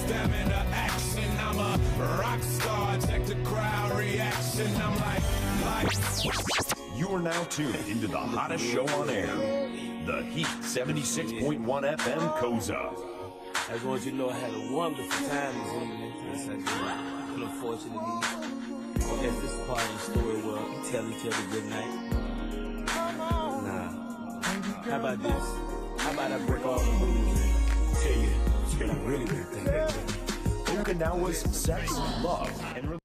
stamina, action. I'm a rock star. Check the crowd reaction. I'm like. You are now tuned into the hottest show on air, The Heat 76.1 FM Koza. I just want you to know I had a wonderful time this evening. Yes, I did. And unfortunately, as this part of the story where we tell each other good night. Nah. How about this? How about I break all the rules and tell you what I really do think? Okinawa's sex, love, and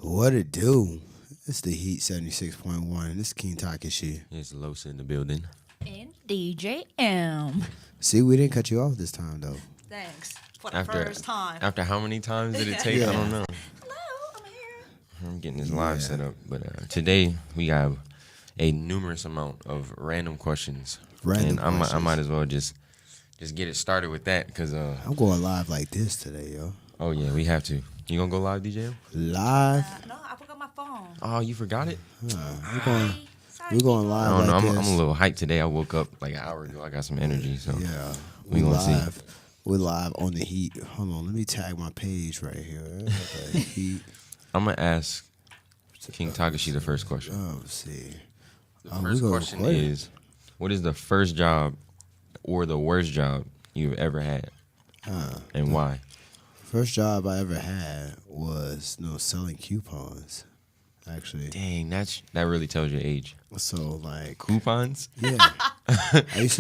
What it do? It's the Heat 76.1. This is King Takashi. It's Losa in the building. And DJ M. See, we didn't cut you off this time, though. Thanks for the first time. After how many times did it take? Yeah. I don't know. Hello, I'm here. I'm getting this live set up. But today we have a numerous amount of random questions. Random and questions. I might as well just get it started with that because I'm going live like this today, yo. oh yeah, we have to. You gonna go live, DJ? Live? No, I forgot my phone. Oh, you forgot it? We're going live I don't know. like I'm this. a little hyped today. I woke up like an hour ago. I got some energy, so Yeah, we gonna see. live. We're live on the Heat. Hold on, let me tag my page right here. Okay, Heat. I'm gonna ask King Takashi the first question. Let's see. The we first gonna question record it. is, what is the first job or the worst job you've ever had, and why? First job I ever had was selling coupons. Actually, Dang, that really tells your age. so like Coupons? yeah, I used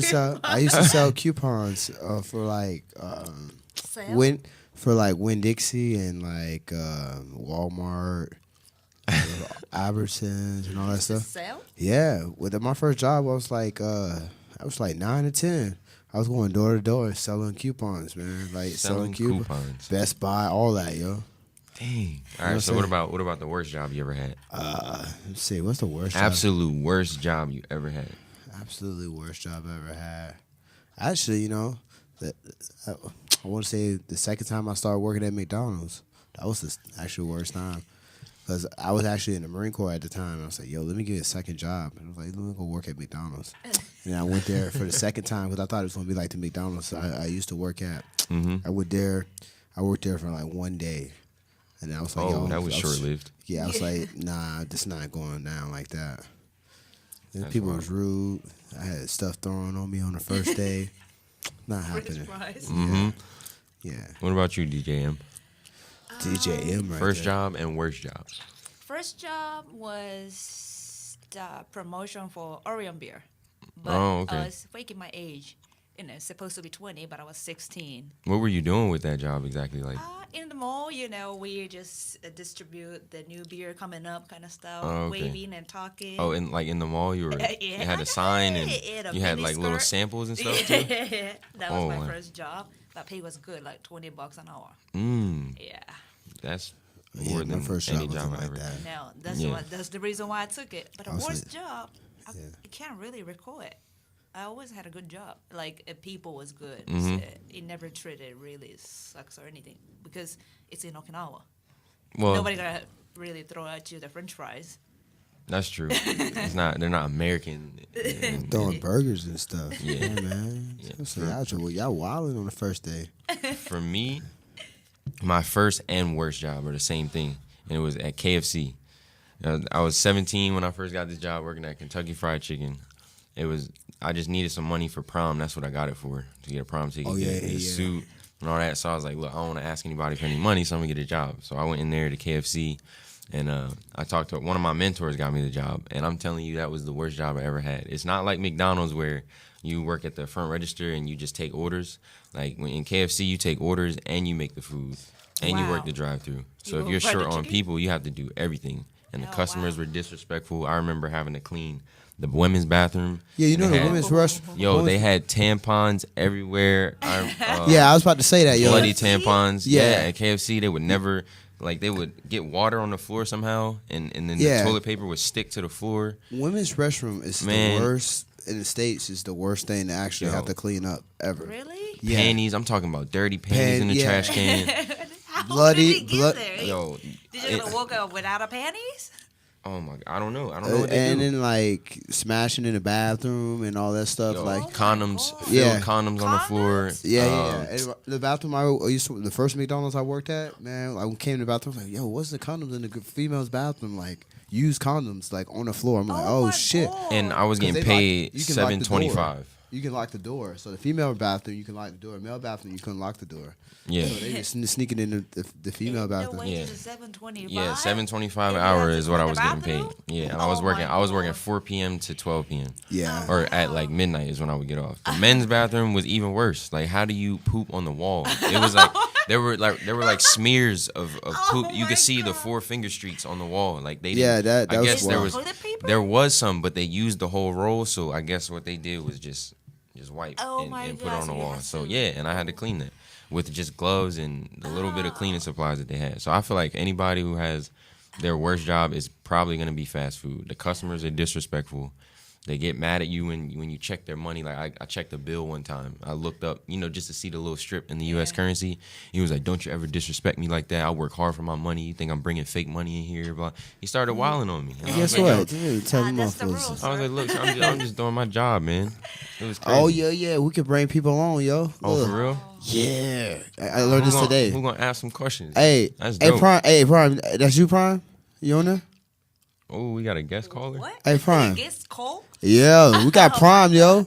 to sell coupons for like Sale? Winn Dixie and like Walmart, Albertsons and all that stuff. Sale? Yeah, with my first job, I was like 9 or 10. I was going door to door selling coupons, man. Like selling coupons. Best Buy, all that, yo. Dang. All what right. So I'm what saying? about the worst job you ever had? Let's see, what's the worst job? Absolute worst job you ever had. Absolutely worst job I ever had. Actually, I want to say the second time I started working at McDonald's, that was the actual worst time. Because I was actually in the Marine Corps at the time. I was like, yo, let me get a second job. And I was like, let me go work at McDonald's. And I went there for the second time because I thought it was going to be like the McDonald's I used to work at. Mm-hmm. I worked there for like 1 day. And I was like, Oh, yo. that was short-lived. Yeah, I was like, nah, this not going down like that. And That's people wild. was rude. I had stuff thrown on me on the first day. Not French happening. fries. Mm-hmm. Yeah. What about you, DJ M? DJ M right First there. job and worst job. First job was the promotion for Orion beer. But Oh, okay. I was faking my age. Supposed to be 20, but I was 16. What were you doing with that job exactly? Like, In the mall, we just distribute the new beer coming up kind of stuff, Oh, okay. waving and talking. oh, in the mall, you Yeah. had a sign and In a you had mini like little skirt. samples and stuff too. That was Oh, my wow. first job. That pay was good, like $20 an hour. Yeah. That's Yeah, more my than first any job job wasn't I like ever that. had. Now that's Yeah. that's the reason why I took it. But the I was worst like- job, I can't really recall it. I always had a good job. Like people was good. Mm-hmm. So it never treated really sucks or anything because it's in Okinawa. Well, Nobody gonna really throw at you the French fries. that's true. They're not American. Throwing burgers and stuff. Yeah. Man. Yeah. So y'all wilding on the first day. For me, my first and worst job are the same thing, and it was at KFC. I was 17 when I first got this job working at Kentucky Fried Chicken. I just needed some money for prom. That's what I got it for, to get a prom ticket, Oh, yeah, get a yeah. suit, and all that. So I was like, look, I don't want to ask anybody for any money, so I'm going to get a job. So I went in there to KFC, and I talked to one of my mentors, got me the job. And I'm telling you, that was the worst job I ever had. It's not like McDonald's where you work at the front register and you just take orders. Like in KFC, you take orders and you make the food, and you Wow. work the drive-through. So You if you're fry the short on chicken? people, you have to do everything. And the Oh, customers wow. were disrespectful. I remember having to clean the women's bathroom. Yeah, you know They the had- women's rush. Yo, they had tampons everywhere. Yeah, I was about to say that, yo. Bloody tampons. Yeah. Yeah, at KFC, they would never, they would get water on the floor somehow, and then Yeah. the toilet paper would stick to the floor. Women's restroom is Man. the worst in the States. Is the worst thing to actually Yo. have to clean up ever. Really? Yeah. Panties, I'm talking about dirty panties in the yeah. trash can. How Bloody- did it get blood- there? Yo, Did you gonna walk up without a panties? oh my, I don't know. I don't know what they And do. then like smashing in the bathroom and all that stuff. Yo, like condoms, God. filled Yeah. condoms on the floor. yeah. And the bathroom I used to, the first McDonald's I worked at, man, like when I came to the bathroom, I was like, yo, what's the condoms in the female's bathroom? Like used condoms like on the floor. I'm like, oh my shit. God. And I was 'Cause getting they lock- paid you can lock the door. $7.25. You can lock the door. So the female bathroom, you can lock the door. Male bathroom, you couldn't lock the door. Yeah. So they just sneaking in the female The bathroom. wages Yeah. is $7.25. Yeah, $7.25 an And you hour have to is what I clean was the getting paid. bathroom? Yeah, and I was Oh working. my I was working God. 4 p.m. to 12 p.m. Yeah. or at like midnight is when I would get off. The men's bathroom was even worse. Like, how do you poop on the wall? It was like There were like smears of poop. You my could see the God. 4 finger streaks on the wall. Like they Yeah, didn't, that I was guess there wild. was Toilet paper? there was some, but they used the whole roll. So I guess what they did was just wipe Oh and, my and put it God, on the so you wall. had So to- yeah, and I had to clean that with just gloves and the little bit of cleaning supplies that they had. So I feel like anybody who has their worst job is probably gonna be fast food. The customers are disrespectful. They get mad at you when you check their money. Like I checked a bill one time. I looked up, just to see the little strip in the U.S. currency. He was like, "Don't you ever disrespect me like that. I work hard for my money. You think I'm bringing fake money in here?" Blah. He started wilding on me. And I was Guess like, what? Dude, tell them That's the motherfuckers. rules. I was like, "Look, I'm just doing my job, man." It was crazy. Oh yeah, we could bring people on, yo. Oh, Look. for real? Yeah, I learned this today. Who gonna ask some questions? Hey, That's hey, dope. Prime, that's you, Prime. You on there? Oh, we got a guest caller. What? Hey, Prime. Guest Cole? Yeah, we got Prime, yo.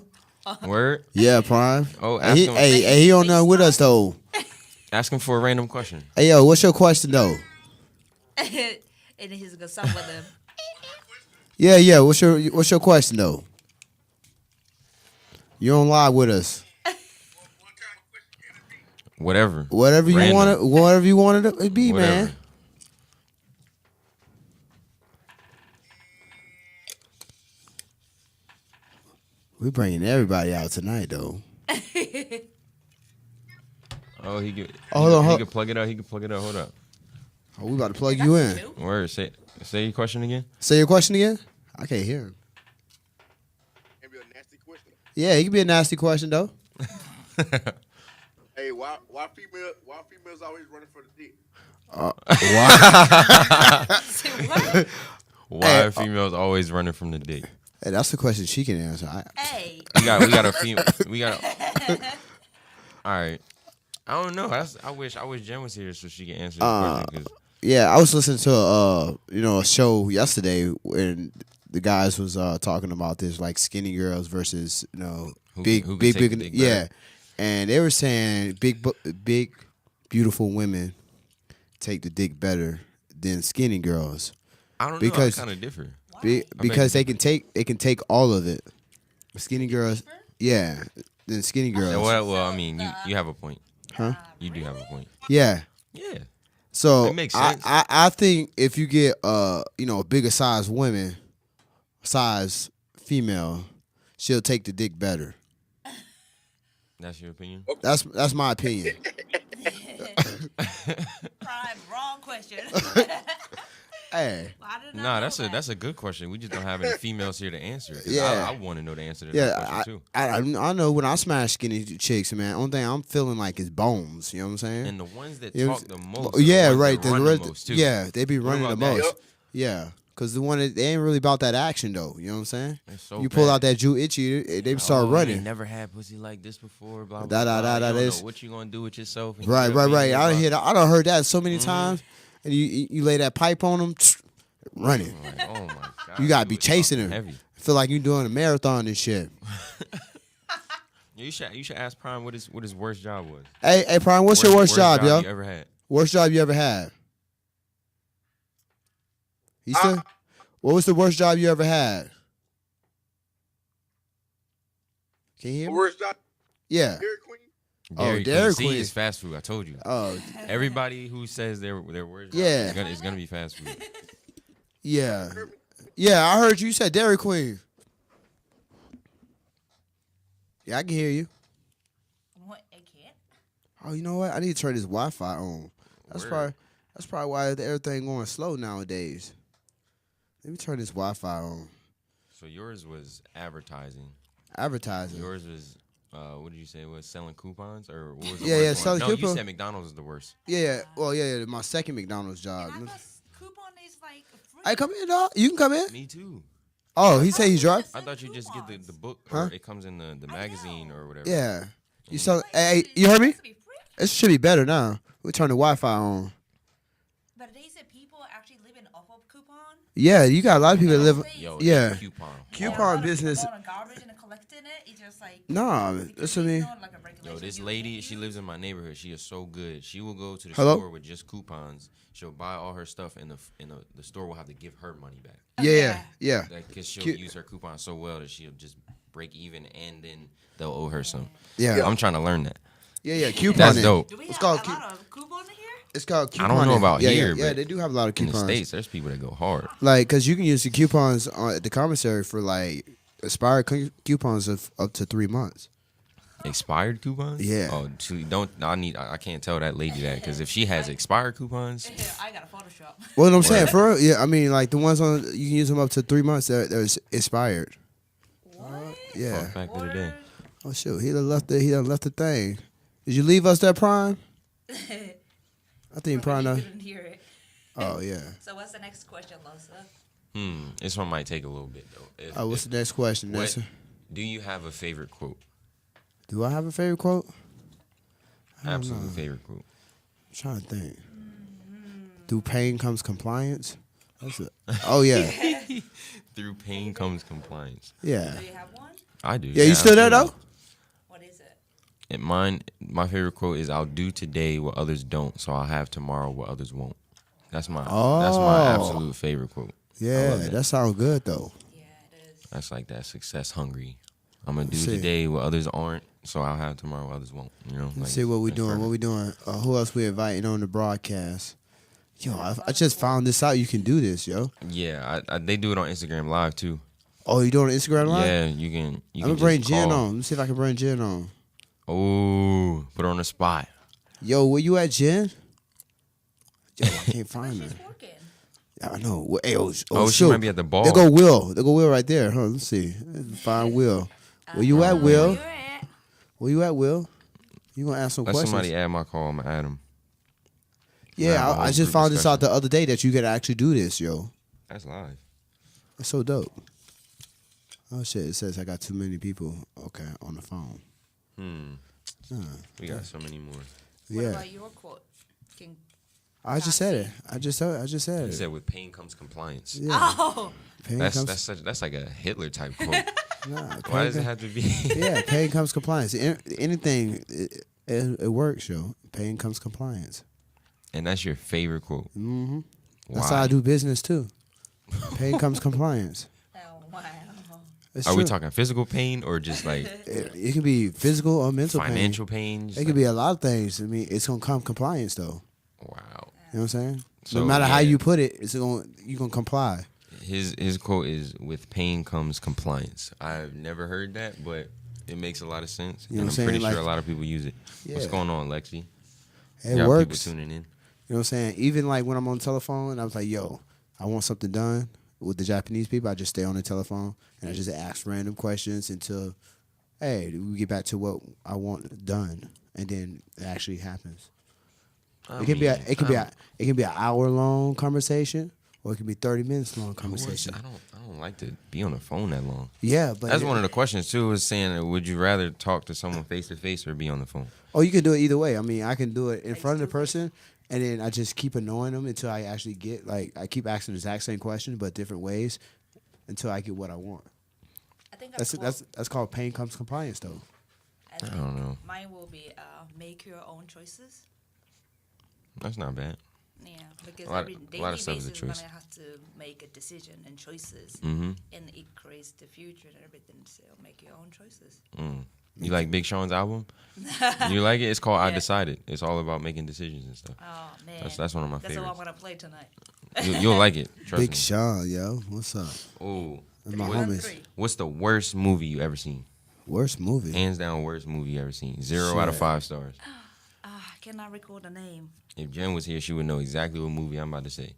Word. Yeah, Prime. Oh, Hey, ask he, him. hey, he on there with us though. Ask him for a random question. Hey, yo, what's your question though? And he's gonna sub with them. Yeah. What's your question though? You on live with us? Whatever. Whatever you Random. want it to be, Whatever. man. We bringing everybody out tonight though. Oh, he could. Hold on, He hold- could plug it up. He could plug it up. Hold up. Oh, we about to plug you in. Word. Say your question again. Say your question again. I can't hear him. Maybe a nasty question. Yeah, it could be a nasty question though. Hey, why females always running for the dick? Why are females always running from the dick? Hey, that's the question she can answer. Hey. We got a female. All right. I don't know. I wish Jen was here so she could answer this question. 'Cause Yeah, I was listening to a show yesterday when the guys was talking about this, like skinny girls versus Who big can big take the dick yeah, better. and they were saying big beautiful women take the dick better than skinny girls I don't know. because- I kind of differ. because they can take all of it. Skinny girls, yeah, than skinny girls, Well, I mean, you have a point. huh? You do have a point. Yeah. Yeah. So It makes sense. I think if you get a bigger size female, she'll take the dick better. That's your opinion. That's my opinion. Prime, wrong question. Hey, I did not Nah, know that. that's a good question. We just don't have any females here to answer it. 'Cause Yeah. I want to know the answer to that yeah, question too. I know when I smash skinny chicks, man. Only thing I'm feeling like is bones. You know what I'm saying? And the ones that You know talk what I'm the saying? most, are Yeah, the ones right. that run the most too. Yeah, they be running the about that? most. Yep. Yeah, because they ain't really about that action though. You know what I'm saying? It's so You pull bad. out that Jew itchy, they start Oh, running. You never had pussy like this before. Blah blah Da, da, blah. da, You da, don't this. know what you gonna do with yourself. and Right. you know what I mean? done hear that. I done heard that so many times. And you lay that pipe on them, running. Like, oh my god. You gotta be it's chasing fucking them. Heavy. Feel like you doing a marathon and shit. You should ask Prime what his worst job was. Hey, Prime, what's your worst job, yo? you ever had? Worst job you ever had? He said, what was the worst job you ever had? Can you hear me? Worst job, Yeah. Dairy Queen. Dairy See, Queen. it's fast food. I told you. Oh, Everybody who says their worst job Yeah. is gonna be fast food. yeah. Yeah, I heard you said Dairy Queen. Yeah, I can hear you. What? I can't. Oh, you know what? I need to turn this Wi-Fi on. That's Word. probably why everything going slow nowadays. Let me turn this Wi-Fi on. So yours was advertising. Advertising. Yours was what did you say? Was selling coupons or what was the Yeah, worst yeah, one? selling No, you coupons. said McDonald's is the worst. Yeah. Well, yeah. My second McDonald's job. And I thought coupon is like free. Hey, come in, dog. You can come in. Me too. Oh, he said he drive. I thought you just get the book Huh? or it comes in the magazine or whatever. Yeah. You sell. Hey, you heard me? It should be better now. We turn the Wi-Fi on. But they said people actually living off of coupon. Yeah, you got a lot of people that live. Yo, Yeah. coupon. Coupon business. On garbage and collecting it, it's just like Nah, that's what I mean. like a Yo, regulation this you lady, can't she use. lives in my neighborhood. She is so good. She will go to the Hello? store with just coupons. She'll buy all her stuff, and the store will have to give her money back. Yeah. Because she'll Cute. use her coupon so well that she'll just break even, and then they'll owe her some. Yeah. I'm trying to learn that. Yeah. Coupon. That's it. dope. Do we It's have called a lot of It's called I couponing. don't know about yeah, here, Yeah, but they do have a lot of in coupons. the States, there's people that go hard. Like, because you can use the coupons at the commissary for, like, expired coupons of up to 3 months. Expired coupons? Yeah. Oh, I can't tell that lady that because if she has expired coupons, I got a Photoshop. Well, what I'm saying, for real, yeah, I mean, like, the ones on, you can use them up to 3 months, they're expired. What? Yeah. fun fact of the day. Oh, shoot, he done left the thing. Did you leave us that Prime? I think Prime. You didn't hear it. Oh, yeah. So what's the next question, Losa? This one might take a little bit though. What's the next question, what- Nessa? Do you have a favorite quote? Do I have a favorite quote? Absolute favorite quote. I'm trying to think. Through pain comes compliance. Oh, yeah. Through pain comes compliance. Yeah. Do you have one? I do. Yeah, you still there, though? What is it? And my favorite quote is, "I'll do today what others don't, so I'll have tomorrow what others won't." That's my absolute favorite quote. I Yeah, love that sounds good, though. Yeah, it is. That's like that success hungry. I'm gonna do See. today what others aren't, so I'll have tomorrow what others won't. You know. Let's like, see what we that's doing. perfect. What we doing? Who else we inviting on the broadcast? Yo, I just found this out. You can do this, yo. Yeah, they do it on Instagram Live too. Oh, you doing Instagram Live? Yeah, you can. I'm gonna bring just Jen call. on. Let me see if I can bring Jen on. Oh, put her on the spot. Yo, where you at, Jen? Yo, I can't find her. She's working. I know. Hey, Oh, she shoot. might be at the bar. There go Will. There go Will right there. Huh? Let's see. Find Will. Where you at, Will? Where you at? Where you at, Will? You gonna ask some Let questions? somebody add my call. I'm gonna add him. Yeah, Have a I whole just group found this out discussion. the other day that you could actually do this, yo. That's live. That's so dope. Oh shit! It says I got too many people. Okay, on the phone. We got so many more. What Yeah, about your quote? Can I just said it. I just said He it. said, "With pain comes compliance." Yeah. Oh, Pain That's comes. that's like a Hitler type quote. Nah, Why pain does it com- have to be? Yeah, pain comes compliance. Anything, it works, yo. Pain comes compliance. And that's your favorite quote. Mm-hmm. Why? That's how I do business too. Pain comes compliance. oh wow. It's Are we true. talking physical pain or just like It can be physical or mental financial pain. pain? Just It could be a lot of things. I mean, it's gonna come compliance though. wow. You know what I'm saying? So, no matter how yeah. you put it, you're gonna comply. His quote is, "With pain comes compliance." I've never heard that, but it makes a lot of sense. You know and what I'm I'm pretty saying? sure Like- a lot of people use it. What's Yeah. going on, Lexi? It Got works. people tuning in. You know what I'm saying? Even like when I'm on the telephone, I was like, yo, I want something done with the Japanese people. I just stay on the telephone and I just ask random questions until, hey, we get back to what I want done, and then it actually happens. It can be an hour long conversation, or it can be 30 minutes long conversation. I don't like to be on the phone that long. Yeah, but That's one of the questions too. Is saying, would you rather talk to someone face to face or be on the phone? Oh, you can do it either way. I mean, I can do it in front of the person, and then I just keep annoying them until I actually get, like, I keep asking the exact same question, but different ways, until I get what I want. I think That's called pain comes compliance, though. I think don't know. Mine will be make your own choices. That's not bad. Yeah, because A lot- every a lot daily of stuff is a basis, you're choice. gonna have to make a decision and choices, Mm-hmm. and it creates the future and everything. So make your own choices. You like Big Sean's album? You like it? It's called I Yeah. Decided. It's all about making decisions and stuff. Oh man, That's one of my That's the one I'm favorites. gonna play tonight. You'll like it. Trust Big me. Sean, yo, what's up? Oh, And my Three on homies. three. what's the worst movie you ever seen? Worst movie. Hands down, worst movie you ever seen. 0 out of Shit. 5 stars. I cannot recall the name. If Jen was here, she would know exactly what movie I'm about to say.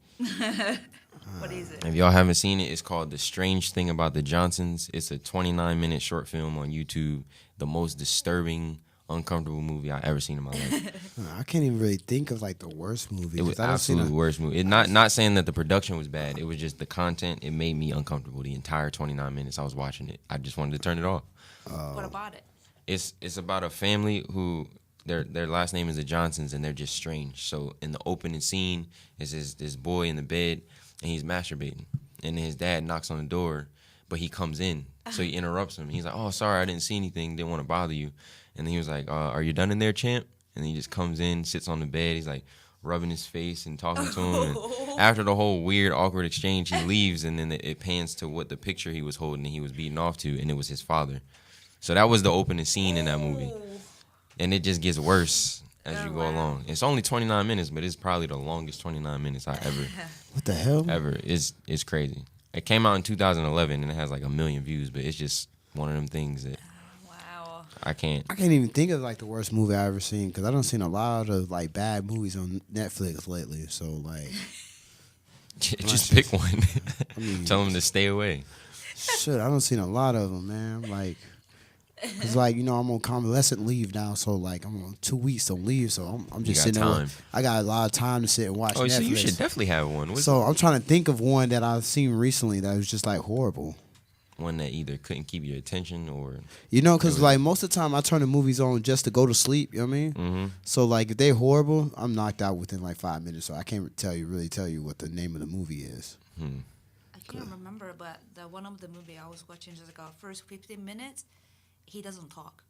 What is it? If y'all haven't seen it, it's called The Strange Thing About the Johnsons. It's a 29-minute short film on YouTube. The most disturbing, uncomfortable movie I ever seen in my life. I can't even really think of like the worst movie. It was 'cause I don't see absolute worst movie. It not saying that the production was bad. It was just the content. It made me uncomfortable the entire 29 minutes I was watching it. I just wanted to turn it off. What about it? It's about a family who their last name is the Johnsons, and they're just strange. So in the opening scene is this boy in the bed, and he's masturbating, and then his dad knocks on the door, but he comes in, so he interrupts him. He's like, "Oh, sorry, I didn't see anything. Didn't want to bother you." And then he was like, "Are you done in there, champ?" And then he just comes in, sits on the bed. He's like rubbing his face and talking to him. And after the whole weird, awkward exchange, he leaves, and then it pans to what the picture he was holding and he was beating off to, and it was his father. So that was the opening scene in that movie. And it just gets worse as Oh, you go wow. along. It's only 29 minutes, but it's probably the longest 29 minutes I What the hell? ever. It's crazy. It came out in 2011 and it has like 1 million views, but it's just one of them things that Wow. I can't. I can't even think of like the worst movie I ever seen because I don't seen a lot of like bad movies on Netflix lately. So like, Just pick one. mean- Tell them to stay away. shit, I don't seen a lot of them, man. Like, it's like I'm on convalescent leave now, so like I'm on 2 weeks on leave, so I'm just got sitting there. time. I got a lot of time to sit and watch Oh, Netflix. so you should definitely have one. What's So I'm trying to think of one that I've seen recently that was just like horrible. one that either couldn't keep your attention or Because like most of the time I turn the movies on just to go to sleep. You know what I mean? mm-hmm. So like if they're horrible, I'm knocked out within like 5 minutes. So I can't really tell you what the name of the movie is. I can't remember, but the one of the movie I was watching just like first 15 minutes, he doesn't talk.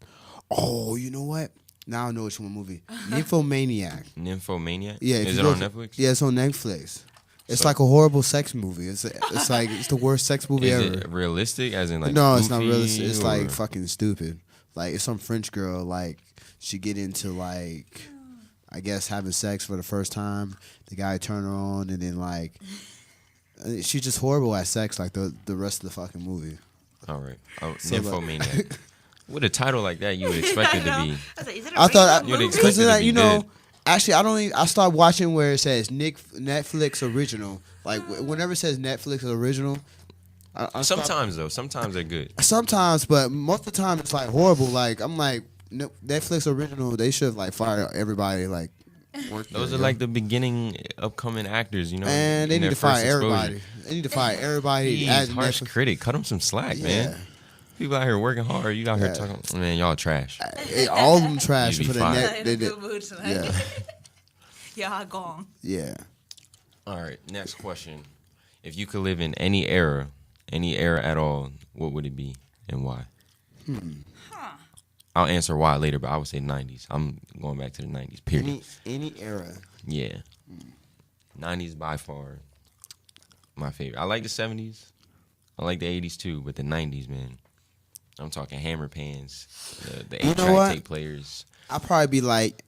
Oh, you know what? Now I know which one movie. Nymphomaniac. Nymphomaniac. Yeah. if Is you it go on to- Netflix? Yeah, it's on Netflix. It's So- like a horrible sex movie. It's like it's the worst sex movie Is ever. it realistic? As in like No, it's not goofy, realistic. It's or- like fucking stupid. Like it's some French girl. Like she get into like I guess having sex for the first time. The guy turn her on, and then like she's just horrible at sex. Like the rest of the fucking movie. All right. Oh, So, like- Nymphomaniac. With a title like that, you would expect it to be. I was like, is it a I thought regular You'd movie? expect it to be you know. good. Actually, I don't. I start watching where it says Netflix original. Like whenever it says Netflix original. I start- Sometimes they're good. Sometimes, but most of the time it's like horrible. Like I'm like Netflix original. They should have like fired everybody. Like Those are like the beginning upcoming actors, you know. and they in need their to fire first exposure. everybody. They need to fire everybody. Jeez, as harsh Netflix. critic. Cut them some slack, Yeah. man. People out here working hard. You out here Yeah. talking, man, y'all trash. Hey, all of them trash You'd be for the fired. net. In They a did. good mood tonight. Yeah, Yeah, gone. yeah. All right, next question. If you could live in any era at all, what would it be and why? I'll answer why later, but I would say 90s. I'm going back to the 90s, period. Any era. Yeah. 90s by far my favorite. I like the 70s. I like the 80s too, but the 90s, man. I'm talking hammer pans, the You know 8-track what? tape players, I'd probably be like,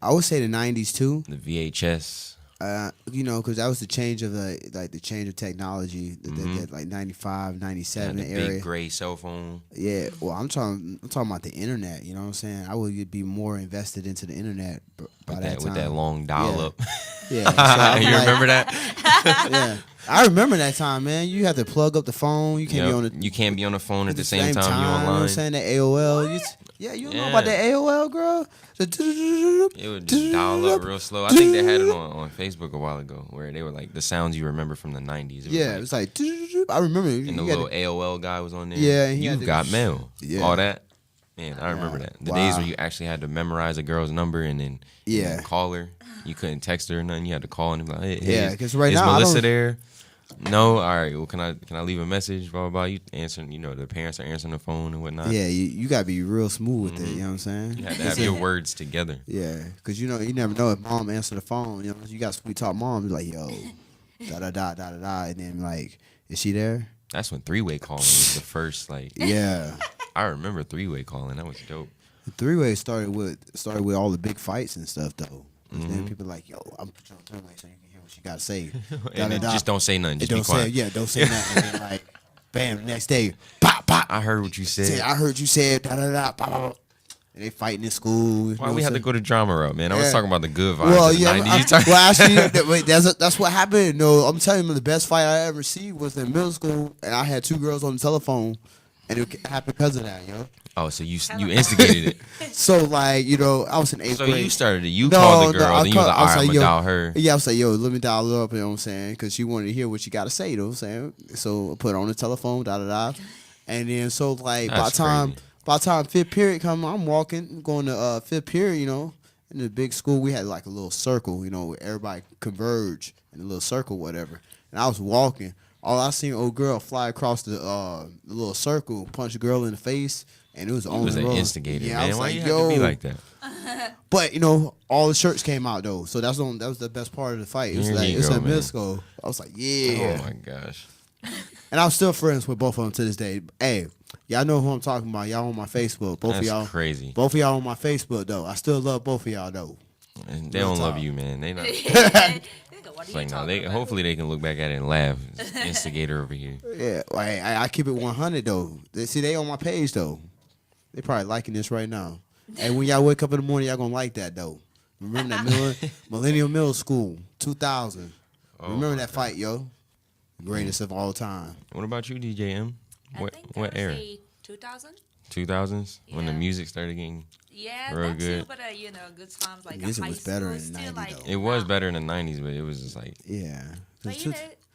I would say the '90s too. the VHS. Because that was the change of the change of technology, that like 95, Yeah, 97 the area. big gray cell phone. Yeah, well, I'm talking about the internet. You know what I'm saying? I would be more invested into the internet by With that that, time. with that long dial up. Yeah, so I'm You like- remember that? Yeah, I remember that time, man. You had to plug up the phone. You can't be on the You can't be on the phone at the same time you You know what I'm online. saying? That AOL. You don't know Yeah. about that AOL, girl? It would just dial up real slow. I think they had it on Facebook a while ago, where they were like the sounds you remember from the 90s. Yeah, it was like I remember. and the you had little to- AOL guy was on there. Yeah, and he you had to- got mail. Yeah. All that. Man, I remember that. The days Wow. where you actually had to memorize a girl's number and then Yeah. call her. You couldn't text her or nothing. You had to call and be like, hey, Yeah, is- 'cause right is now, I Melissa don't- there? No. All right. Well, can I leave a message? Blah blah blah. You answering. The parents are answering the phone and whatnot. Yeah, you gotta be real smooth with it. You know what I'm saying? You had to have your words together. Yeah, because you never know if mom answer the phone. You know, you got sweet talk mom. Be like, yo, da da da da da da, and then like, is she there? That's when three-way calling was the first. Like, Yeah, I remember three-way calling. That was dope. the three-way started with all the big fights and stuff though. And Mm-hmm. then people like, yo, I'm putting on three-way so you can hear what she gotta say. And then just don't say nothing. Just don't be quiet. say, yeah, don't say nothing. And then like, bam, the next day, pop pop. I heard what you Say, said. I heard you said da da da. Pop, pop, pop. And they fighting in school. Why we have to go to drama route, man? I was Yeah. talking about the good vibes Well, of the yeah, 90s. You talking- well, actually, wait, that's what happened. No, I'm telling you, the best fight I ever seen was in middle school, and I had two girls on the telephone, and it happened because of that, Oh, so you instigated it. So like, I was in 8th So grade. you started it. You called the girl, I then you was like, all right, I'm going to yo, dial her. Yeah, I was like, yo, let me dial her up, you know what I'm saying? Because she wanted to hear what she got to say, you know what I'm saying? So I put her on the telephone, da da da. And then, so like, That's by the time fifth period come, I'm walking, going to fifth period, in the big school, we had like a little circle, where everybody converge in a little circle, whatever. And I was walking. All I seen, old girl fly across the little circle, punch a girl in the face, and it was on You was the an road. instigator, Yeah, I man. was Why like, you have yo. to be like that? But all the shirts came out though, so that was the best part of the fight. It was There like you it's go, a man. middle school. I was like, yeah. Oh, my gosh. And I'm still friends with both of them to this day. Hey, y'all know who I'm talking about. Y'all on my Facebook. Both That's of y'all. crazy. Both of y'all on my Facebook, though. I still love both of y'all, though. And they Real don't love talk. you, man. They not. What are Like, you no, talking about? hopefully they can look back at it and laugh. Instigator over here. Yeah, I keep it 100, though. They on my page, though. They probably liking this right now. Hey, when y'all wake up in the morning, y'all gonna like that, though. Remember that Millennial Middle School, 2000. Remember that fight, yo? Greatest of all time. What about you, DJ M? What I think I would era? say 2000. 2000s when the Yeah. music started getting. Yeah, Real that good. too. But good times like Music high was better school, in the still 90s, like. though. It was better in the 90s, but it was just like Yeah. But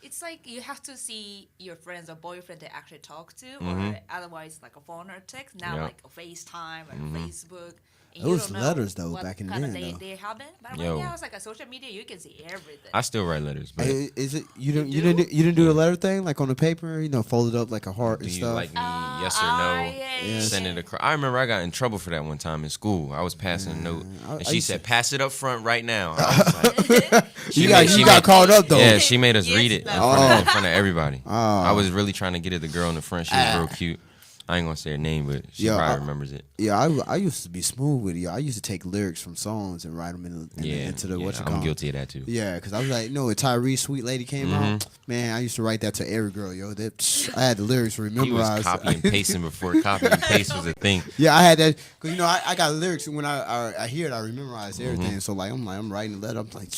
it's like you have to see your friends or boyfriend to actually talk to, Mm-hmm. or otherwise like a phone or text. Now Yep. like a FaceTime or Mm-hmm. Facebook. And Those you don't know letters, though, what back in the kind of day, day though. they having. But I'm Yo. like, it's like a social media. You can see everything. I still write letters, but Hey, is it you You didn't do the letter thing like on the paper, folded up like a heart do and you stuff? like me? Yes or no? yeah. Send it across. I remember I got in trouble for that one time in school. I was passing a note, I and she used said, "Pass it up front right now." I was like, you got caught up though. yeah, she made us Yes, read it in no. front of everybody. Oh. I was really trying to get at the girl in the front. She was real cute. I ain't gonna say her name, but she Yo, probably remembers it. Yeah, I used to be smooth with it. I used to take lyrics from songs and write them into the what you call I'm it. guilty of that too. Yeah, because I was like, when Tyrese Sweet Lady came out, man, I used to write that to every girl, yo. I had the lyrics He was memorized. copy and pasting before copy and paste was a thing. Yeah, I had that because I got lyrics and when I hear it, I memorize everything. So like I'm writing the letter. I'm like,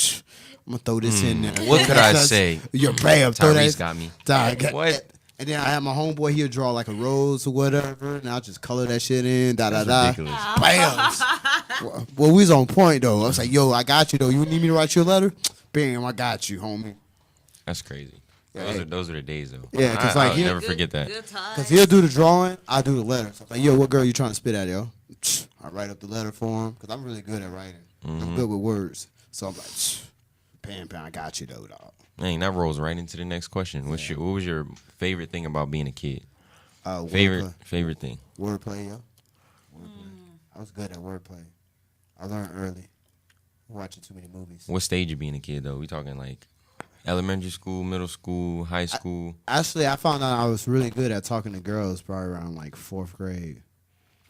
I'm gonna throw this in there. What could I say? You're bam. Throw Tyrese that. got me. What? And then I had my homeboy. He'll draw like a rose or whatever, and I'll just color that shit in. That's Da. ridiculous. Bam. Well, we was on point though. I was like, yo, I got you though. You need me to write you a letter? Bam, I got you, homie. That's crazy. Yeah. Those are the days though. Yeah, 'cause, like, I'll here- never forget that. Good times. Cause he'll do the drawing, I do the letter. So I'm like, yo, what girl you trying to spit at, yo? I write up the letter for him because I'm really good at writing. I'm good with words. So I'm like, bam, I got you though, dog. Dang, that rolls right into the next question. What was your favorite thing about being a kid? Wordplay. Favorite thing. Wordplay, yo. I was good at wordplay. I learned early. Watching too many movies. What stage of being a kid though? We talking like elementary school, middle school, high school. Actually, I found out I was really good at talking to girls probably around like 4th grade.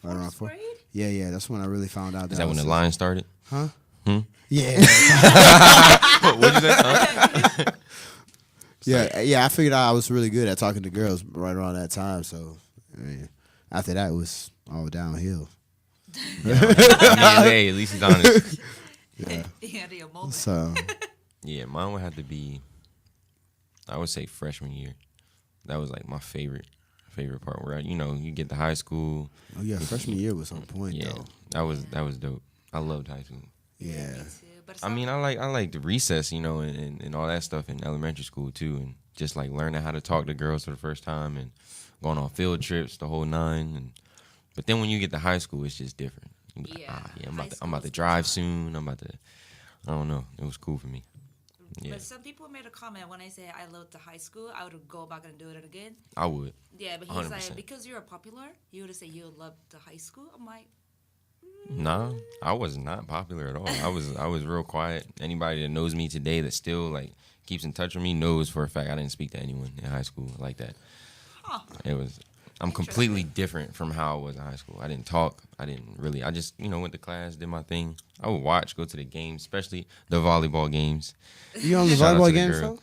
Right around Fourth grade? Yeah, that's when I really found out. Is that I when was the line started? Huh? Hmm? Yeah. What you say? Huh? Yeah. I figured out I was really good at talking to girls right around that time. So, I mean, after that, it was all downhill. I mean, hey, at least he's honest. Yeah, the moment. So, Yeah, mine would have to be, I would say freshman year. That was like my favorite part where you get to high school. oh yeah, freshman year was on point Yeah, though. that was dope. I loved high school. Yeah. But I mean, I like the recess, and all that stuff in elementary school too, and just like learning how to talk to girls for the first time and going on field trips, the whole nine. But then when you get to high school, it's just different. You be like, Yeah, I'm high about to school's drive the soon. I don't know. It was cool for me. Yeah, But some people made a comment when I say I loved the high school, I would go back and do it again. I would. Yeah, but he's 100%. like, because you're popular, you would say you loved the high school. I'm like, Nah, I was not popular at all. I was real quiet. Anybody that knows me today that still like keeps in touch with me knows for a fact I didn't speak to anyone in high school like that. huh. I'm completely different from how I was in high school. I didn't talk. I just, went to class, did my thing. I would watch, go to the games, especially the volleyball games. You on the Shout out volleyball to the game, girl. so?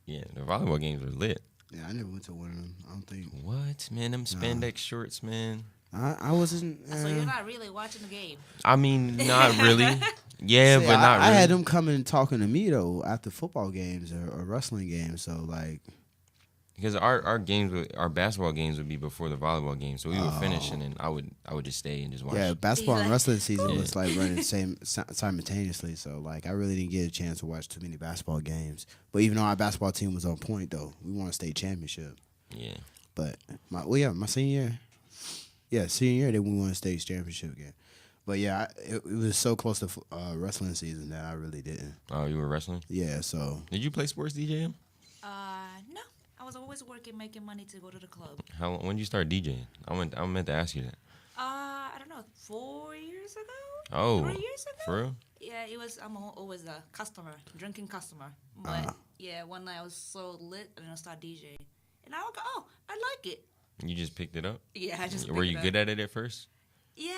Yeah, the volleyball games were lit. Yeah, I never went to one of them. I don't think. What, man? Them spandex shorts, man. I wasn't. So you're not really watching the game. I mean, not really. Yeah, See, but not really. I had them coming and talking to me though after football games or wrestling games. So like, Because our games, our basketball games would be before the volleyball games, so we would finish and then I would just stay and just watch. yeah, basketball and like, wrestling season was like running simultaneously. So like, I really didn't get a chance to watch too many basketball games. But even though our basketball team was on point though, we won a state championship. Yeah. But my senior year. Yeah, senior year, then we won a state championship game. But yeah, it was so close to wrestling season that I really didn't. Oh, you were wrestling? Yeah, so Did you play sports, DJing? No. I was always working, making money to go to the club. When did you start DJing? I meant to ask you that. I don't know, 4 years ago? Oh, 3 years ago? for real? Yeah, I'm always a customer, drinking customer. But yeah, one night I was so lit and I started DJing. and I go, oh, I like it. You just picked it up? Yeah, I just. Were you good at it at first? Yeah,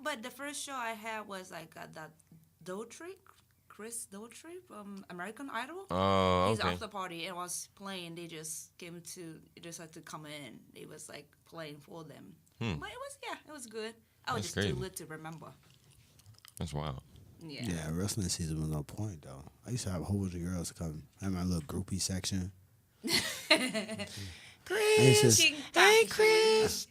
but the first show I had was like that Daughtry, Chris Daughtry from American Idol. Oh, He's okay. after party and was playing. They just had to come in. It was like playing for them. But it was good. I was That's just too crazy. little to remember. That's wild. Yeah. Yeah, wrestling season was no point though. I used to have a whole bunch of girls come. I had my little groupie section. Hey, Chris.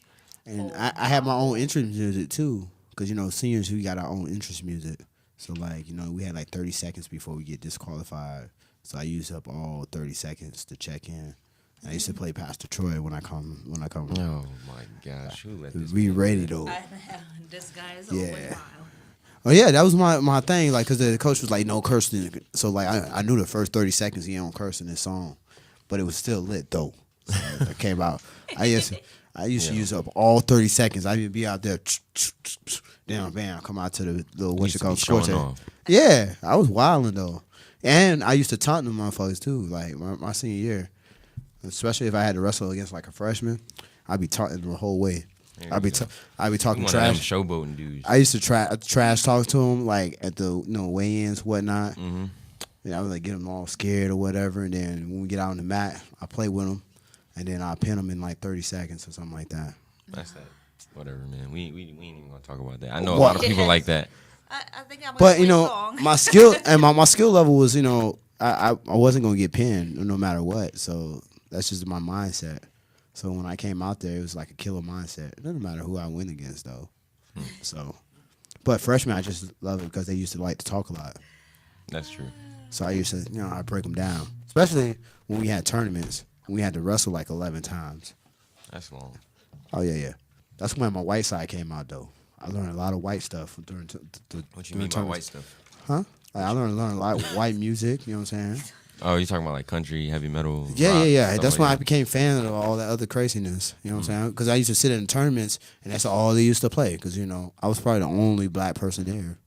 And I had my own interest music too, because seniors we got our own interest music. So like we had like 30 seconds before we get disqualified. So I used up all 30 seconds to check in. And I used to play Pastor Troy when I come. Oh my gosh, who let this? We ready though. This guy is Yeah. always wild. Oh yeah, that was my thing. Like, cause the coach was like, no cursing. So like, I knew the first 30 seconds he don't curse in this song, but it was still lit though. So it came out. I used to use up all 30 seconds. I would be out there, down, bam, come out to the little what you call showing scorcher. off. Yeah, I was wilding though, and I used to taunt them motherfuckers too. Like my senior year, especially if I had to wrestle against like a freshman, I'd be taunting the whole way. I'd be talking One of them trash. showboating dudes. I used to trash talk to him like at the weigh-ins, whatnot. Mm-hmm. Yeah, I would like get them all scared or whatever, and then when we get out on the mat, I play with them, and then I pin them in like 30 seconds or something like that. That's that. Whatever, man. We ain't even gonna talk about that. I know a lot of people like that. I think I'm But play song. my skill and my skill level was I wasn't gonna get pinned no matter what, so that's just my mindset. So when I came out there, it was like a killer mindset. It doesn't matter who I win against though. So, but freshmen I just love it because they used to like to talk a lot. That's true. So I used to, I break them down, especially when we had tournaments. We had to wrestle like 11 times. That's long. Oh yeah. That's when my white side came out though. I learned a lot of white stuff during What you mean by white stuff? Huh? Like, I learned a lot of white music. You know what I'm saying? Oh, you talking about like country, heavy metal? Yeah. rock, That's stuff when I like became fan of all that other craziness. You know what I'm saying? Because I used to sit in tournaments, and that's all they used to play. Because I was probably the only black person there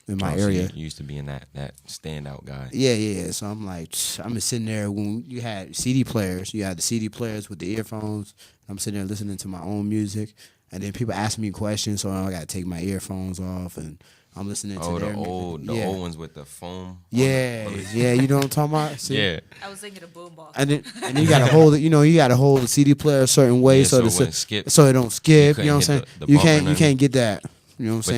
in my Oh, so area. you used to being that standout guy. Yeah. So I'm like, I'm just sitting there when you had CD players. You had the CD players with the earphones. I'm sitting there listening to my own music, and then people ask me questions, so I got to take my earphones off and I'm listening to the their old ones with the foam. Yeah, you know what I'm talking about? See? Yeah. I was thinking of boombox. And then you gotta hold it. You gotta hold the CD player a certain way Yeah, so so it the wouldn't skip. so it don't skip. You You know what I'm couldn't saying? hit the You bump or can't nothing. get that. You know what I'm But saying?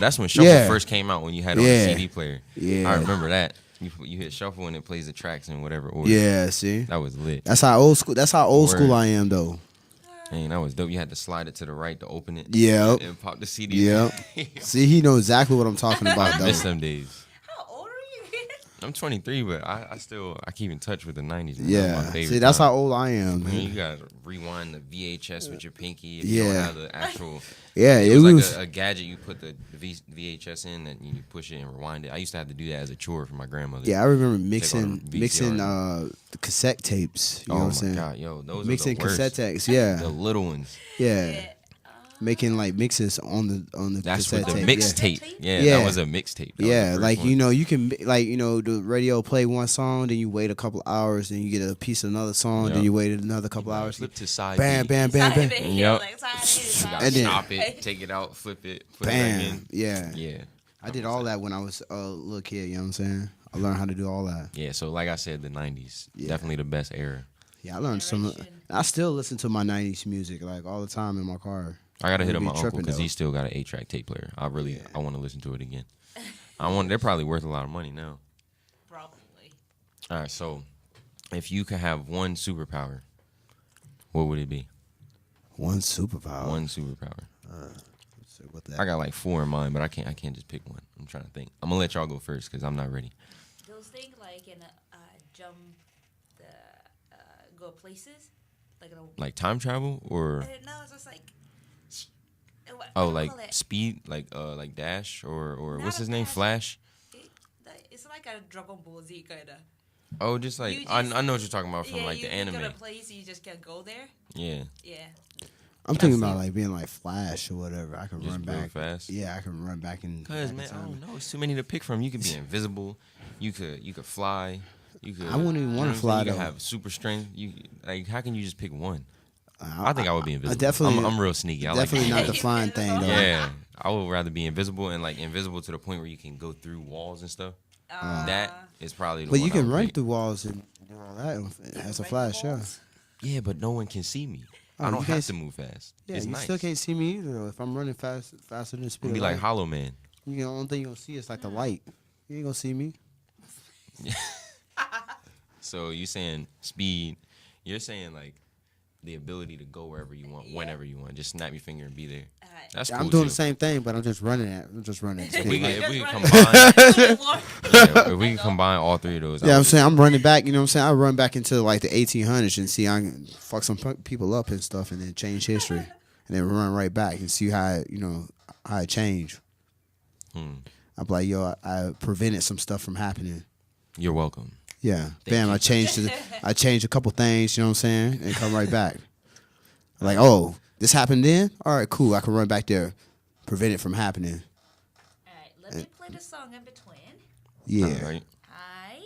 that's when shuffle Yeah. first came out when you had it on Yeah. the CD player. Yeah. I remember that. You hit shuffle and it plays the tracks in whatever order. Yeah, see, That was lit. that's how old school. That's how old school Word. I am though. Man, that was dope. You had to slide it to the right to open it. Yep. And pop the CD. Yeah. See, he knows exactly what I'm talking about I though. miss them days. How old are you? I'm 23, but I keep in touch with the 90s. Man. Yeah. My favorite See, that's time. how old I am. Man, you Man. gotta rewind the VHS with your pinky. If you don't Yeah. have the actual. Yeah, it it was was. like a gadget. You put the VHS in and you push it and rewind it. I used to have to do that as a chore for my grandmother. Yeah, I remember Take mixing all the VCR. the cassette tapes. You know Oh what my I'm saying? god, yo, those Mixing are the worst. cassette tapes. Yeah. The little ones. Yeah. Making like mixes on the That's cassette with the tape. mixtape. Yeah. Yeah. That was a mixtape. That was Yeah, the first like one. you can the radio play one song, then you wait a couple hours, then you get a piece of another song, then Yep. you wait another couple hours. Flip to side. Bam, B. bam, bam, bam, Yep. Like, Gotta And then- stop it, take it out, flip it, put it back bam. in. Yeah. Yeah. I did all that when I was a little kid. You know what I'm saying? I learned how to do all that. Yeah, so like I said, the 90s. Yeah. Definitely the best era. Yeah, I learned some. Generation. I still listen to my '90s music like all the time in my car. I gotta hit Be up my uncle tripping, because though. he still got an 8-track tape player. I want to listen to it again. They're probably worth a lot of money now. Probably. All right, so if you could have one superpower, what would it be? One superpower. One superpower. Let's see what that. I got like 4 in mind, but I can't just pick one. I'm trying to think. I'm gonna let y'all go first because I'm not ready. Those things like in jump, the go places, like in a, Like time travel or no, it's just like. oh like speed, like Dash or Not what's a his name? Dash. Flash. It's like a Dragon Ball Z kind of. Oh, just like You I just- know what you're talking about from Yeah, like the you anime. go to a place, you just can't go there. Yeah. Yeah. I'm thinking about like being like Flash or whatever. I can Just run real back fast. Yeah, I can run back in. Cause back man, in I time. don't know. It's too many to pick from. You could be invisible. You could fly. You could. I wouldn't even you want know to what I'm saying? fly You though. could have super strength. You like how can you just pick one? I think I would be invisible. definitely- I'm real sneaky. I Definitely like not the flying thing though. Yeah, I would rather be invisible and like invisible to the point where you can go through walls and stuff. That is probably the But one you I can would run pick. through walls and do all that as a flash. Yeah. Yeah, but no one can see me. Oh, I you don't can't have to s- move fast. Yeah, It's you nice. still can't see me either though. If I'm running faster than the speed It'd be of like light. Hollow Man. The only thing you gonna see is like the light. You ain't gonna see me. So you saying speed? You're saying like the ability to go wherever you want, whenever you want. Just snap your finger and be there. Alright. That's Yeah, cool I'm doing too. the same thing, but I'm just running at. I'm just running. At the If speed we of can, light. if we can Combine. combine, if we can combine all three of those, Yeah, I'm saying I'm running back. You know what I'm saying? I run back into like the 1800s and see I can fuck some people up and stuff, and then change history, and then run right back and see how how it changed. I'm like, yo, I prevented some stuff from happening. You're welcome. Yeah, bam, I changed a couple things. You know what I'm saying? And come right back. Like, oh, this happened then. All right, cool. I can run back there, prevent it from happening. Alright, let me play the song in between. Yeah. All right. Alright.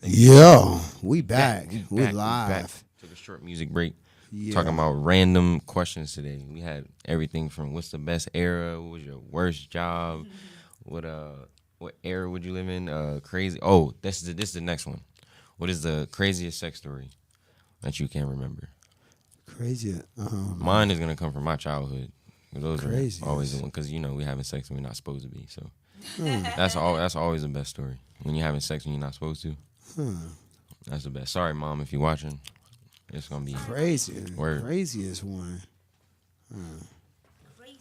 Yeah, we back. We We back. live. Took a short music break. Yeah. Talking about random questions today. We had everything from what's the best era, what was your worst job, what era would you live in? Crazy. Oh, this is the next one. What is the craziest sex story that you can remember? Crazy. Mine is gonna come from my childhood. Those Craziest. are always the one because we having sex and we're not supposed to be. So that's always the best story when you're having sex and you're not supposed to. That's the best. Sorry, Mom, if you're watching. It's gonna be craziest one.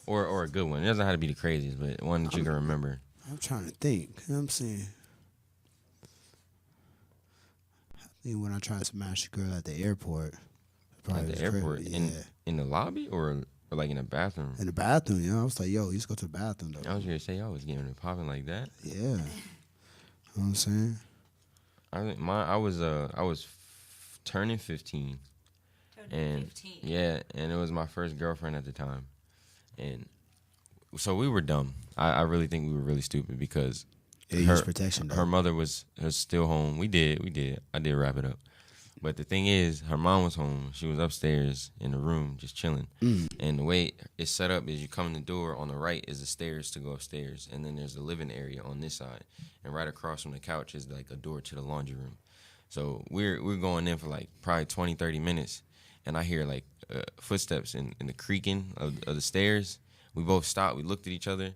Or a good one. It doesn't have to be the craziest, but one that you can remember. I'm trying to think. You know what I'm saying? I think when I tried to smash a girl at the airport. At the airport? Yeah. In the lobby or like in the bathroom? In the bathroom, you know. I was like, yo, you just go to the bathroom, though. I was here to say, I was getting it popping like that. Yeah. You know what I'm saying? I was turning 15. And 15. yeah, and it was my first girlfriend at the time. And so we were dumb. I really think we were really stupid because Use protection, though. her mother was still home. We did. I did wrap it up. But the thing is, her mom was home. She was upstairs in the room just chilling. And the way it's set up is you come in the door, on the right is the stairs to go upstairs. And then there's the living area on this side. And right across from the couch is like a door to the laundry room. So we're going in for like probably 20, 30 minutes. And I hear like footsteps in the creaking of the stairs. We both stopped. We looked at each other.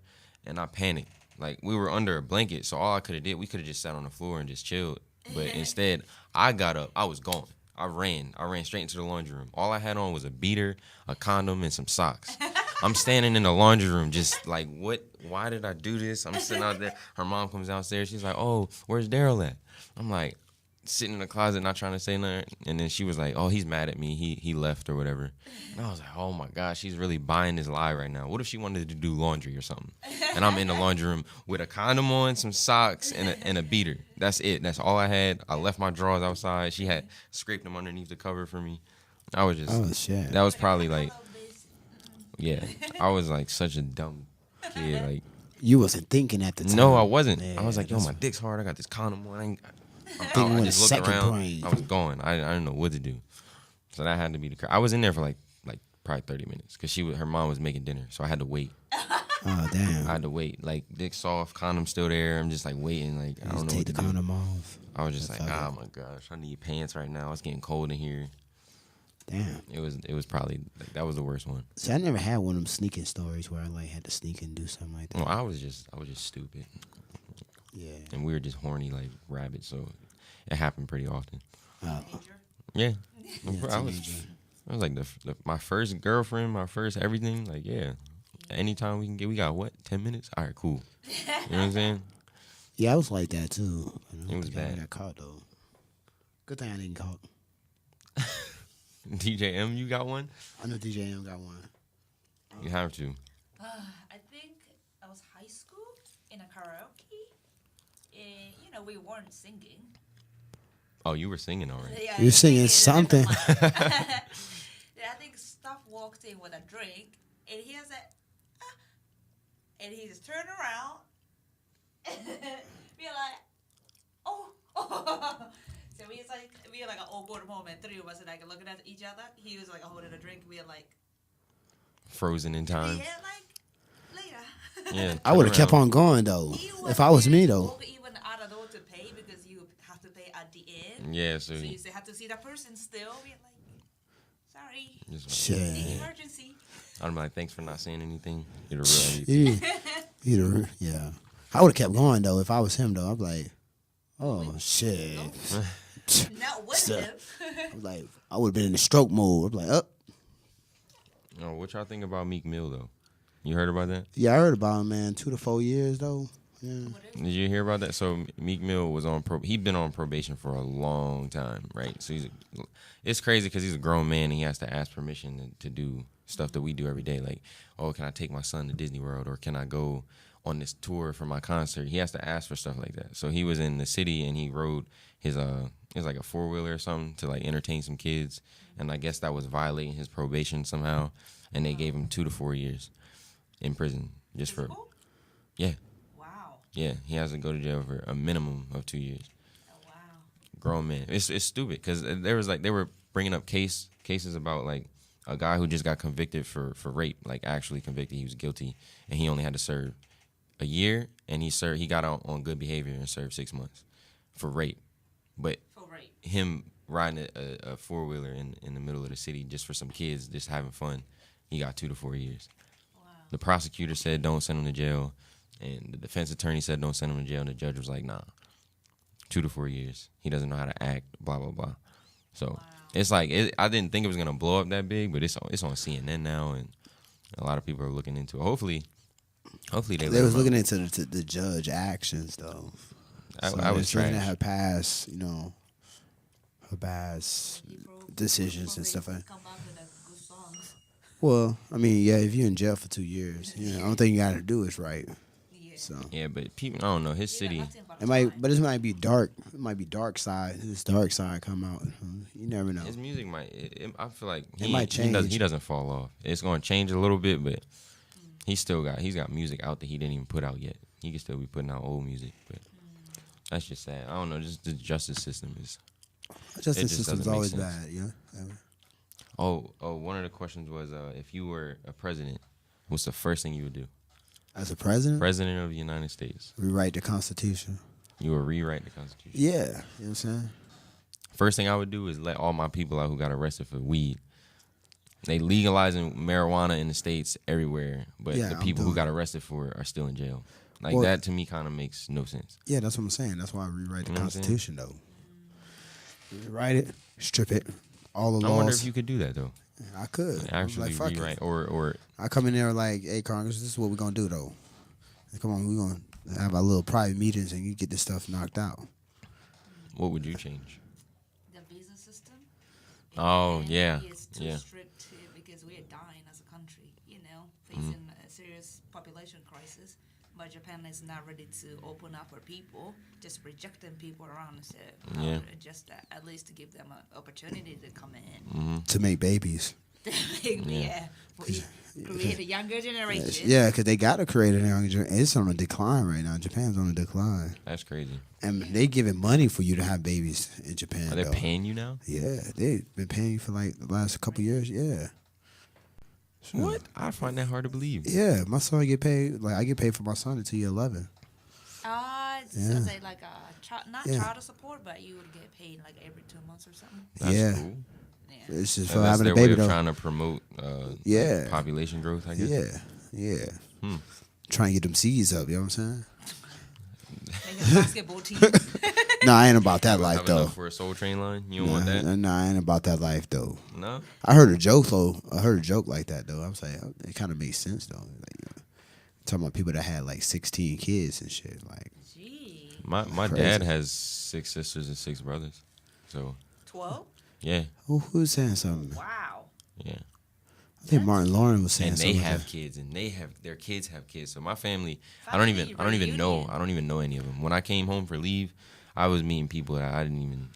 And I panicked. Like we were under a blanket. So all I could have did, we could have just sat on the floor and just chilled. But instead, I got up. I was gone. I ran straight into the laundry room. All I had on was a beater, a condom, and some socks. I'm standing in the laundry room just like, what? Why did I do this? I'm sitting out there. Her mom comes downstairs. She's like, oh, where's Daryl at? I'm like, sitting in the closet not trying to say nothing. And then she was like, oh, he's mad at me. He left or whatever. And I was like, oh, my gosh, she's really buying this lie right now. What if she wanted to do laundry or something? And I'm in the laundry room with a condom on, some socks, and a beater. That's it. That's all I had. I left my drawers outside. She had scraped them underneath the cover for me. I was just, Oh, shit. that was probably like, yeah, I was like such a dumb kid. Like, You wasn't thinking at the time. no, I wasn't. Yeah, I was like, yo, that's- my dick's hard. I got this condom on. thinking I with just a looked second around. brain. I was gone. I didn't know what to do. So that had to be the. I was in there for like probably 30 minutes because her mom was making dinner, so I had to wait. Oh, damn. I had to wait. Like dick soft, condom still there. I'm just like waiting. Like I don't know Take what the to do. condom off. I was just like, Fuck oh my gosh, I need pants right now. It's getting cold in here. Damn. It was probably that was the worst one. See, I never had one of them sneaking stories where I like had to sneak and do something like that. Well, I was just stupid, Yeah. and we were just horny like rabbits. So it happened pretty often. Teenager. Yeah, Yeah, I was. teenager. It was like my first girlfriend, my first everything. Like, yeah, anytime we got what, 10 minutes? All right, cool. You know what I'm saying? Yeah, I was like that too. It was I bad. got caught though. Good thing I didn't caught. DJ M, you got one? I know DJ M got one. You have to. I think I was high school in a karaoke. And, we weren't singing. Oh, you were singing already. Yeah, You're singing something. Yeah, I think Stuff walked in with a drink, and he was like, and he just turned around, be like, oh. So we had like an awkward moment. Three of us like looking at each other. He was like holding a drink. We were like, Frozen in time. yeah, like later. Yeah. I would have kept on going though. If I was me though. Walk even out of door to pay because you have to pay at the end. Yeah, so So you still have to see that person still. We're like, sorry, just like, Shit. emergency. I'm like, thanks for not saying anything. You're really Yeah. I would have kept going though if I was him though. I'd be like, oh shit. Not with Stuff. him. I'm like, I would have been in the stroke mode. I'd be like, Oh, what y'all think about Meek Mill though? You heard about that? Yeah, I heard about him, man. 2 to 4 years though. Yeah. Did you hear about that? So Meek Mill was on he'd been on probation for a long time, right? So it's crazy because he's a grown man and he has to ask permission to do stuff that we do every day. Like, oh, can I take my son to Disney World, or can I go on this tour for my concert? He has to ask for stuff like that. So he was in the city and he rode his it was like a 4-wheeler or something to like entertain some kids, and I guess that was violating his probation somehow, and they gave him 2 to 4 years in prison just for Physical? yeah. Wow. Yeah, he has to go to jail for a minimum of 2 years. Oh, wow. grown men. It's stupid because there was like they were bringing up cases about like a guy who just got convicted for rape, like actually convicted. He was guilty, and he only had to serve a year, and he got out on good behavior and served 6 months for rape. But him riding a 4-wheeler in the middle of the city just for some kids just having fun, he got 2 to 4 years. Wow. The prosecutor said don't send him to jail, and the defense attorney said don't send him to jail, and the judge was like, nah, 2 to 4 years. He doesn't know how to act, blah, blah, blah. So it's like, I didn't think it was going to blow up that big, but it's on CNN now, and a lot of people are looking into it. Hopefully they was looking into the judge actions, though. I was looking trash. at her past, her past decisions and stuff like that. Well, I mean, yeah, if you're in jail for 2 years, the only thing you got to do is right. So Yeah, but people, I don't know, his city. it might be dark. It might be dark side. His dark side come out. You never know. His music might. I feel like It might change. He doesn't fall off. It's going to change a little bit, but he's got music out that he didn't even put out yet. He can still be putting out old music, but that's just sad. I don't know. Just the justice system is. Justice system's always bad. Yeah. Oh, one of the questions was if you were a president, what's the first thing you would do? As a president, President of the United States. rewrite the Constitution. You would rewrite the Constitution. Yeah, you know what I'm saying. First thing I would do is let all my people out who got arrested for weed. They legalizing marijuana in the states everywhere, but Yeah, the I'm people who doing got arrested for it are still in jail. Like Well- that to me kind of makes no sense. Yeah, that's what I'm saying. That's why I rewrite the You know what I'm saying? Constitution, though. Rewrite it, strip it, all the I laws. wonder if you could do that though. I could Actually like, fuck it. rewrite or I come in there like, hey, Congress, this is what we're gonna do, though. Come on, we're gonna have our little private meetings and you get this stuff knocked out. what would you change? The visa system. Oh, yeah, It's too yeah. strict because we are dying as a country, facing a serious population crisis. But Japan is not ready to open up for people, just rejecting people around. So Yeah. just at least to give them an opportunity to come in. To make babies. Create a younger generation. Yeah, because they got to create a young generation. It's on a decline right now. Japan's on a decline. That's crazy. And they giving money for you to have babies in Japan. Are they though. paying you now? Yeah, they've been paying you for like the last couple years. Yeah. Sure. What? I find that hard to believe. Yeah, my son get paid. Like I get paid for my son until you're 11. So say like not Yeah. child support, but you would get paid like every 2 months or something. That's Yeah. cool. It's just That's for having their a baby way of though. trying to promote Yeah. population growth, I guess. Yeah. Hmm. Trying to get them seeds up. You know what I'm saying? Make a basketball team. No, I ain't about that Have life though. enough for a Soul Train line? You don't want that? No, I ain't about that life though. No? I heard a joke though. I heard a joke like that though. I was like, it kind of makes sense though. Like, talking about people that had like 16 kids and shit. Like, Gee, My Crazy. dad has 6 sisters and 6 brothers. So, 12? yeah. who's saying something? Wow. Yeah. I think Martin Lauren was saying And they something. have like kids, and their kids have kids. So my family, I Family don't even know. reunion. I don't even know any of them. When I came home for leave, I was meeting people that I didn't even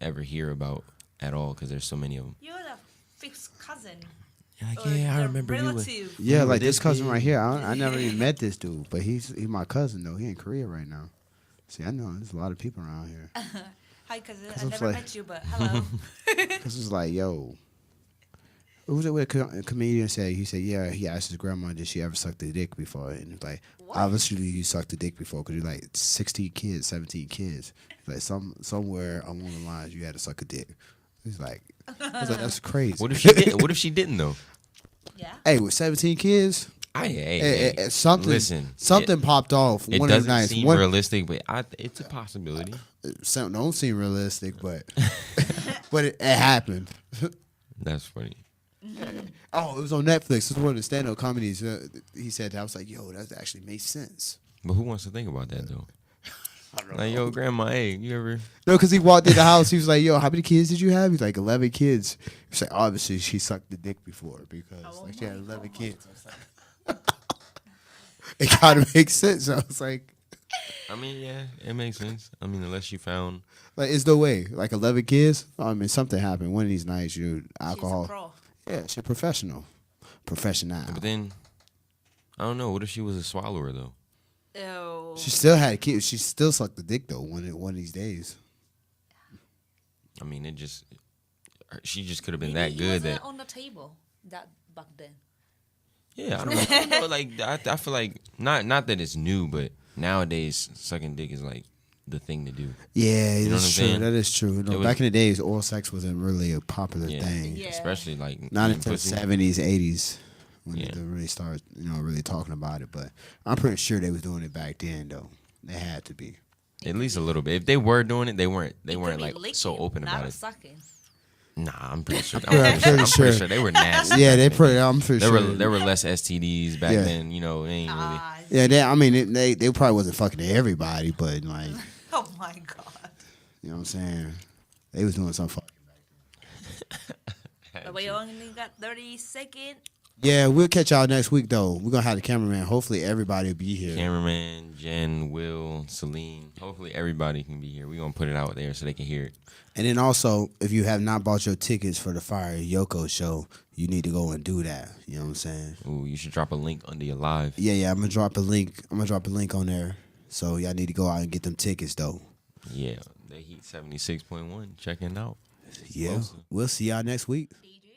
ever hear about at all because there's so many of them. You're the fifth cousin. Like, or yeah, I the remember you. relative. yeah, You were like this this cousin big. right here. I never even met this dude, but he's my cousin though. He in Korea right now. See, I know there's a lot of people around here. Hi, cousin. I it's never like- met you, but hello. Cause it's like, yo, what was it? What a comedian said? He said, yeah. He asked his grandma, did she ever suck the dick before? And it's like, What? obviously you sucked the dick before, cause you're like 16 kids, 17 kids. Like somewhere along the lines you had to suck a dick. He's like, I was like, that's crazy. What if she didn't? What if she didn't though? Yeah. Hey, with 17 kids, Hey, something listen, something popped off. It one of the doesn't nights. seem One, realistic, but it's a possibility. something don't seem realistic, but but it happened. That's funny. Oh, it was on Netflix. It was one of the stand-up comedies. He said that. I was like, yo, that actually makes sense. But who wants to think about that though? Like, yo, grandma, hey, you ever? No, because he walked in the house. He was like, yo, how many kids did you have? He's like, 11 kids. He was like, obviously, she sucked the dick before because like, she had 11 kids. I was like, it kind of makes sense. I was like, I mean, yeah, it makes sense. I mean, unless you found. it's no way. Like 11 kids? I mean, something happened. One of these nights, you She's a alcohol. pro. Yeah, she's professional. Professional. But then, I don't know. What if she was a swallower though? Oh. She still had kids. She still sucked the dick, though, one of these days. I mean, she just could have been Maybe that he good wasn't that. on the table that back then. Yeah, I don't know. Like I feel like not that it's new, but nowadays sucking dick is like the thing to do. Yeah, You know that's what I'm true. saying? That is true. You know, It was- back in the days, oral sex wasn't really a popular Yeah, thing. Yeah. especially like Not eating until the pussy. 70s, 80s when Yeah. they really started, really talking about it. But I'm pretty sure they was doing it back then, though. They had to be. At least a little bit. If they were doing it, they weren't It could be like licking, so open not about a it. Sucking. Nah, I'm pretty sure. I'm pretty I'm sure. pretty sure they were nasty. Yeah, back then. I'm pretty There sure. were less STDs back Yeah. then. They ain't really. Yeah, they probably wasn't fucking everybody, but like, Oh my god. you know what I'm saying? They was doing some fucking. But we only got 30 seconds. Yeah, we'll catch y'all next week though. We're gonna have the cameraman. Hopefully everybody will be here. Cameraman, Jen, Will, Celine. Hopefully everybody can be here. We're gonna put it out there so they can hear it. And then also, if you have not bought your tickets for the Fire Yoko show, you need to go and do that. You know what I'm saying? Ooh, you should drop a link under your live. Yeah, I'm gonna drop a link. On there. So y'all need to go out and get them tickets though. Yeah, they Heat 76.1. Checking out. Yeah. We'll see y'all next week. Adrian.